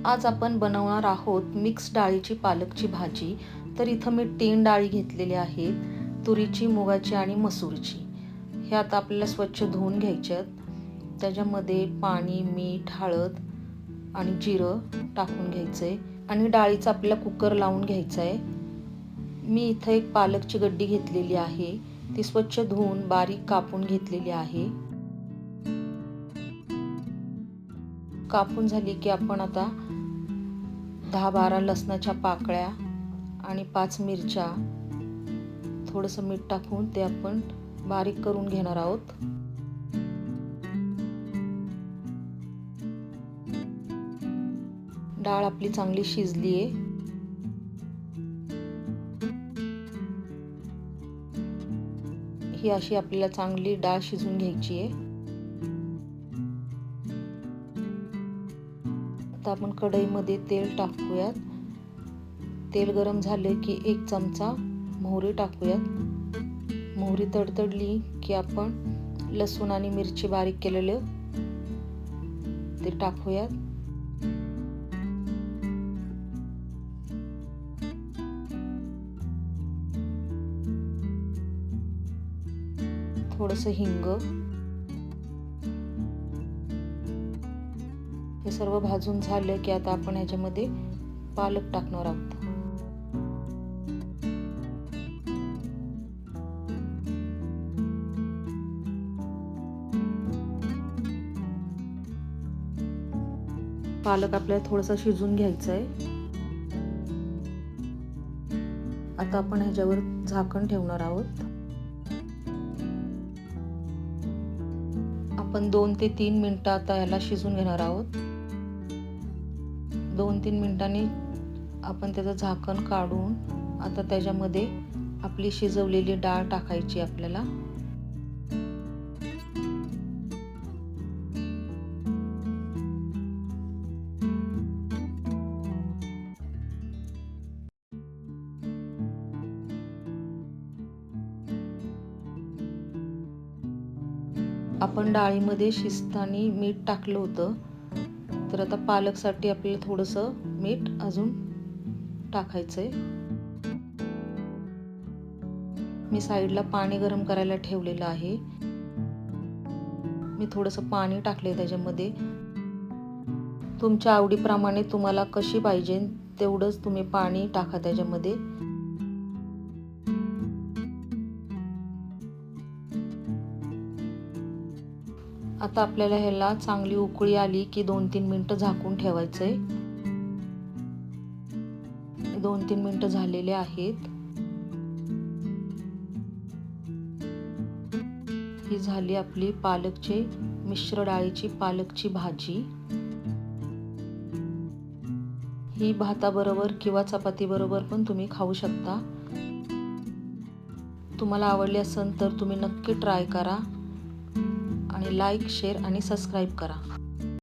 आज आपण बनवणार आहोत मिक्स डाळीची पालकची भाजी। तर इथं मी 3 डाळी घेतलेल्या आहेत, तुरीची, मुगाची आणि मसूरची। हे आता आपल्याला स्वच्छ धुवून घ्यायच्यात। त्याच्यामध्ये पाणी, मीठ, हळद आणि जिरं टाकून घ्यायचंय आणि डाळीचा आपल्याला कुकर लावून घ्यायचा आहे। मी इथं एक पालकची गड्डी घेतलेली आहे, ती स्वच्छ धुवून बारीक कापून घेतलेली आहे। कापून झाली की आपण आता 10-12 लसणाच्या पाकळ्या आणि 5 मिरच्या, थोडंसं मीठ टाकून ते आपण बारीक करून घेणार आहोत। डाळ आपली चांगली शिजली आहे। ही अशी आपल्याला चांगली डाळ शिजून घ्यायची आहे। आता आपण कढईमध्ये तेल टाकूयात। तेल गरम झाले की 1 चमचा मोहरी टाकूयात। मोहरी तडतडली की आपण लसूण आणि मिरची बारीक केलेले ते टाकूयात। थोडंसं हिंग, हे सर्व भाजून झालं की आता आपण ह्याच्यामध्ये पालक टाकणार आहोत। पालक आपल्याला थोडासा शिजून घ्यायचा आहे। आता आपण ह्याच्यावर झाकण ठेवणार आहोत। आपण 2 ते 3 मिनिटं आता याला शिजून घेणार आहोत। 2-3 मिनिटांनी आपण त्याचं झाकण काढून आता त्याच्यामध्ये आपली शिजवलेली डाळ टाकायची आपल्याला। आपण डाळीमध्ये शिजताना मीठ टाकलं होतं, तर आता पालकसाठी आपल्याला थोडंसं मीठ अजून टाकायचंय। मी साईडला पाणी गरम करायला ठेवलेलं आहे। मी थोडंसं पाणी टाकले त्याच्यामध्ये। तुमच्या आवडीप्रमाणे तुम्हाला कशी पाहिजे तेवढंच तुम्ही पाणी टाका त्याच्यामध्ये। आता आपल्याला ह्याला चांगली उकळी आली की 2-3 मिनिटं झाकून ठेवायचंय। 2-3 मिनिटं झालेले आहेत। ही झाली आपली पालकची मिश्र डाळीची पालकची भाजी। ही भाताबरोबर किंवा चपातीबरोबर पण तुम्ही खाऊ शकता। तुम्हाला आवडली असेल तर तुम्ही नक्की ट्राय करा आणि लाईक, शेअर आणि सबस्क्राईब करा।